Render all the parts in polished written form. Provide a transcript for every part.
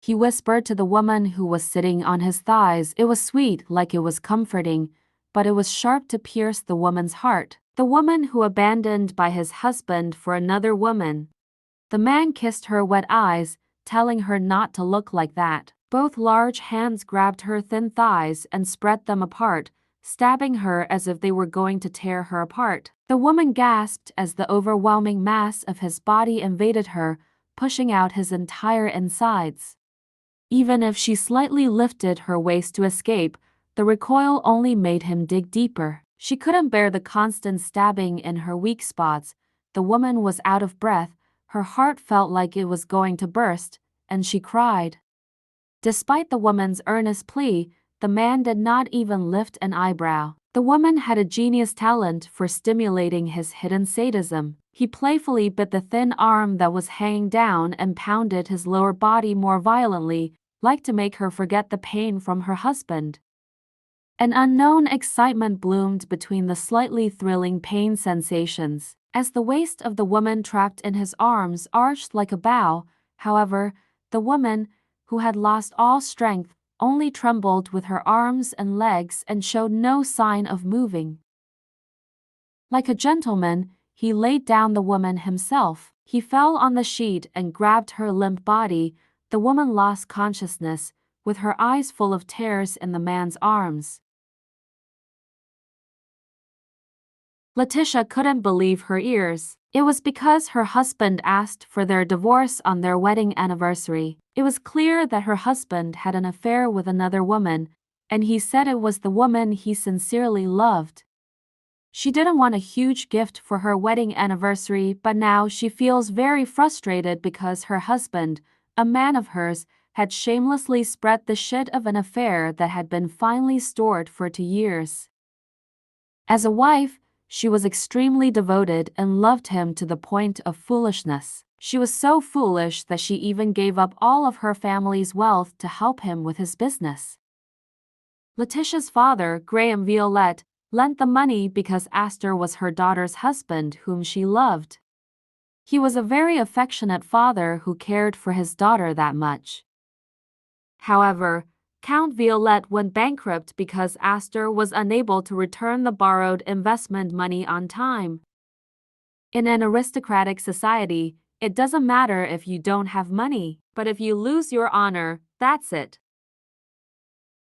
he whispered to the woman who was sitting on his thighs. It was sweet, like it was comforting, but it was sharp to pierce the woman's heart. The woman who abandoned by his husband for another woman. The man kissed her wet eyes, telling her not to look like that. Both large hands grabbed her thin thighs and spread them apart, stabbing her as if they were going to tear her apart. The woman gasped as the overwhelming mass of his body invaded her, pushing out his entire insides. Even if she slightly lifted her waist to escape, the recoil only made him dig deeper. She couldn't bear the constant stabbing in her weak spots. The woman was out of breath, her heart felt like it was going to burst, and she cried. Despite the woman's earnest plea, the man did not even lift an eyebrow. The woman had a genius talent for stimulating his hidden sadism. He playfully bit the thin arm that was hanging down and pounded his lower body more violently, like to make her forget the pain from her husband. An unknown excitement bloomed between the slightly thrilling pain sensations. As the waist of the woman trapped in his arms arched like a bow, however, the woman, who had lost all strength, only trembled with her arms and legs and showed no sign of moving. Like a gentleman, he laid down the woman himself. He fell on the sheet and grabbed her limp body. The woman lost consciousness, with her eyes full of tears in the man's arms. Leticia couldn't believe her ears. It was because her husband asked for their divorce on their wedding anniversary. It was clear that her husband had an affair with another woman, and he said it was the woman he sincerely loved. She didn't want a huge gift for her wedding anniversary, but now she feels very frustrated because her husband, a man of hers, had shamelessly spread the shit of an affair that had been finely stored for 2 years. As a wife, she was extremely devoted and loved him to the point of foolishness. She was so foolish that she even gave up all of her family's wealth to help him with his business. Leticia's father, Graham Violette, lent the money because Astor was her daughter's husband whom she loved. He was a very affectionate father who cared for his daughter that much. However, Count Violette went bankrupt because Astor was unable to return the borrowed investment money on time. In an aristocratic society, it doesn't matter if you don't have money, but if you lose your honor, that's it.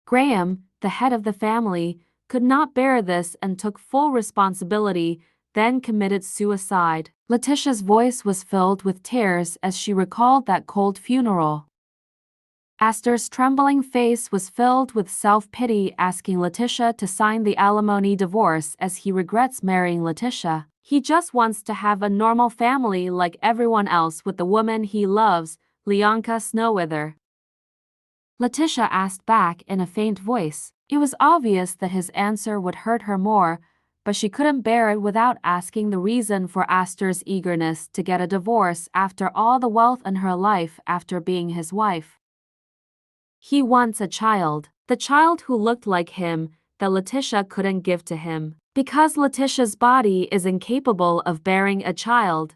Graham, the head of the family, could not bear this and took full responsibility, then committed suicide. Leticia's voice was filled with tears as she recalled that cold funeral. Astor's trembling face was filled with self-pity, asking Leticia to sign the alimony divorce as he regrets marrying Leticia. He just wants to have a normal family like everyone else with the woman he loves, Leonka Snowwither. Leticia asked back in a faint voice. It was obvious that his answer would hurt her more, but she couldn't bear it without asking the reason for Astor's eagerness to get a divorce after all the wealth in her life after being his wife. He wants a child, the child who looked like him, that Leticia couldn't give to him, because Leticia's body is incapable of bearing a child.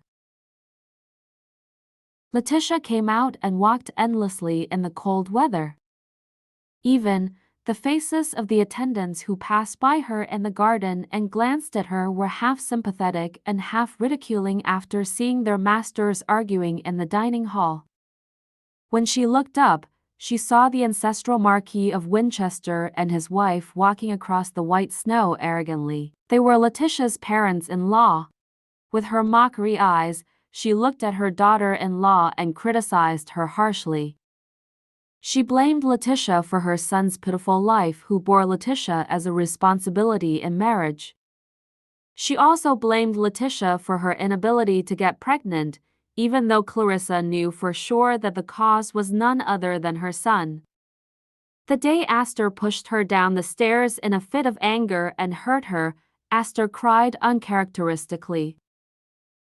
Leticia came out and walked endlessly in the cold weather. Even the faces of the attendants who passed by her in the garden and glanced at her were half sympathetic and half ridiculing after seeing their masters arguing in the dining hall. When she looked up, she saw the ancestral Marquis of Winchester and his wife walking across the white snow arrogantly. They were Leticia's parents-in-law. With her mockery eyes, she looked at her daughter-in-law and criticized her harshly. She blamed Leticia for her son's pitiful life, who bore Leticia as a responsibility in marriage. She also blamed Leticia for her inability to get pregnant, even though Clarissa knew for sure that the cause was none other than her son. The day Astor pushed her down the stairs in a fit of anger and hurt her, Astor cried uncharacteristically.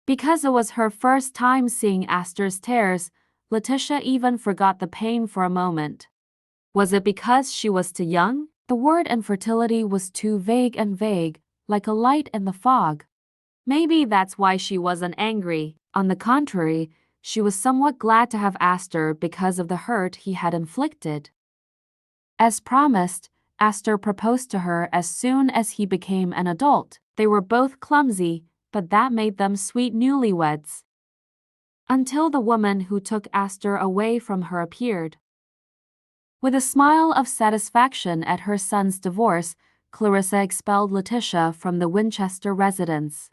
Because it was her first time seeing Astor's tears, Leticia even forgot the pain for a moment. Was it because she was too young? The word infertility was too vague, like a light in the fog. Maybe that's why she wasn't angry. On the contrary, She was somewhat glad to have Astor because of the hurt he had inflicted. As promised, Astor proposed to her as soon as he became an adult. They were both clumsy, but that made them sweet newlyweds. Until the woman who took Astor away from her appeared. With a smile of satisfaction at her son's divorce, Clarissa expelled Leticia from the Winchester residence.